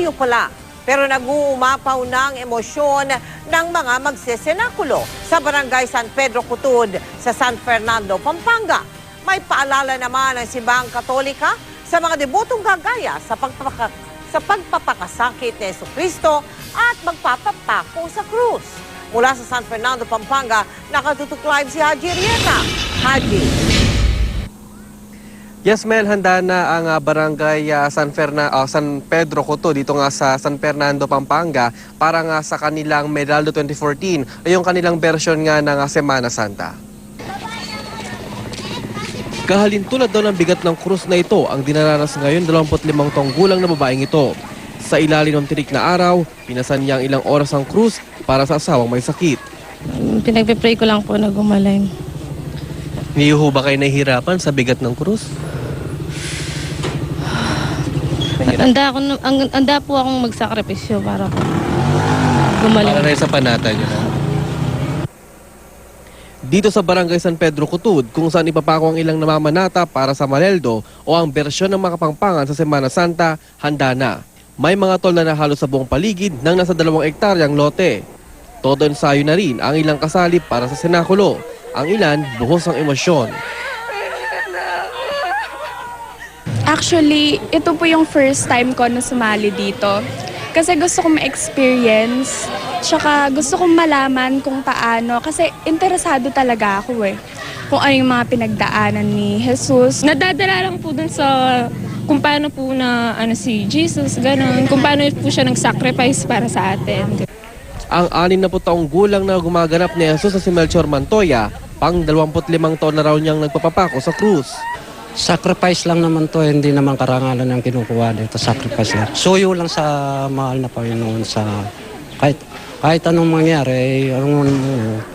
Mayo pa lang. Pero nag-uumapaw ng emosyon ng mga magsesenakulo sa Barangay San Pedro Cutud sa San Fernando, Pampanga. May paalala naman ang simbahang Katolika sa mga debotong gagaya sa pagpapakasakit ni Jesucristo at magpapapako sa krus. Mula sa San Fernando, Pampanga, nakatutok live si Haji Rieta. Haji. Yes, Mel, handa na ang barangay San Pedro Cutud dito nga sa San Fernando, Pampanga para nga sa kanilang Meraldo 2014 ay yung kanilang version nga ng Semana Santa. Kahalintulad daw ng bigat ng krus na ito ang dinaranas ngayon 25 taong gulang na babaeng ito. Sa ilalim ng tirik na araw, pinasan niya ang ilang oras ang krus para sa asawang may sakit. Pinagpipray ko lang po na gumaling. Hindi ho ba kayo nahihirapan sa bigat ng krus? Anda po akong magsakripisyo para po gumaling. Para sa panata niyo na. Dito sa Barangay San Pedro Cutud, kung saan ipapako ang ilang namamanata para sa Mareldo o ang bersyon ng mga Kapampangan sa Semana Santa, handa na. May mga tolda na halos sa buong paligid ng nasa 2 hektaryang lote. Todo ensayo na rin ang ilang kasali para sa senakulo. Ang ilan, buhos ang emosyon. Actually, ito po yung first time ko na sumali dito. Kasi gusto kong ma-experience, tsaka gusto kong malaman kung paano. Kasi interesado talaga ako kung ano yung mga pinagdaanan ni Jesus. Nadadala lang po dun sa kung paano po na si Jesus, gano'n. Kung paano po siya nag-sacrifice para sa atin. Ang 60 taong gulang na gumaganap ni Jesus sa si Melchor Mantoya, pang 25 taon na raw niyang nagpapapako sa krus. Sacrifice lang naman to, hindi naman karangalan ang kinukuha dito. Sacrifice lang. Suyo lang sa mahal na Panginoon sa kahit anong mangyari,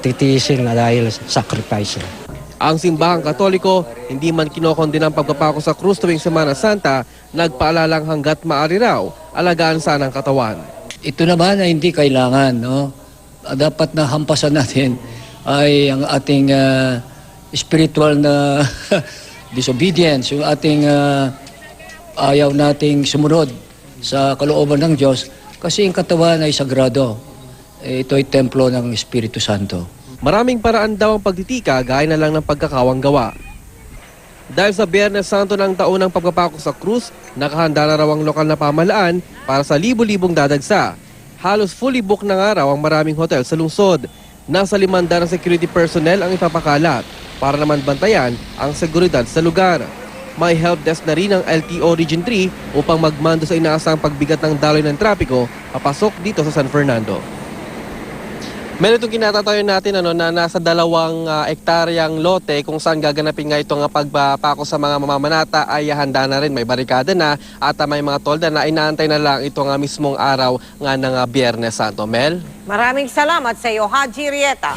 titiisin na dahil sacrifice lang. Ang simbahang Katoliko, hindi man kinokondena ang pagpapako sa krus tuwing Semana Santa, nagpaalalang hanggat maaari raw, alagaan sana ang katawan. Ito naman ay hindi kailangan, no? Dapat na hampasan natin ay ang ating spiritual na disobedience, yung ating ayaw nating sumunod sa kalooban ng Diyos kasi ang katawan ay sagrado. Ito ay templo ng Espiritu Santo. Maraming paraan daw ang pagtitika gaya na lang ng pagkakawang gawa. Dahil sa Biyernes Santo ng taon ng pagpapako sa krus, nakahanda na raw ang lokal na pamahalaan para sa libo-libong dadagsa. Halos fully booked na nga raw ang maraming hotel sa lungsod. Nasa 500 security personnel ang ipapakalat para naman bantayan ang seguridad sa lugar. May help desk na rin ang LTO Region 3 upang magmando sa inaasang pagbigat ng daloy ng trapiko papasok dito sa San Fernando. Meron itong kinatatayo natin na nasa 2 hektaryang lote kung saan gaganapin nga itong pagpapako sa mga mamamanata ay handa na rin. May barikada na at may mga tolda na inaantay na lang itong mismong araw nga ng Biyernes Santo. Mel? Maraming salamat sa iyo, Haji Rieta.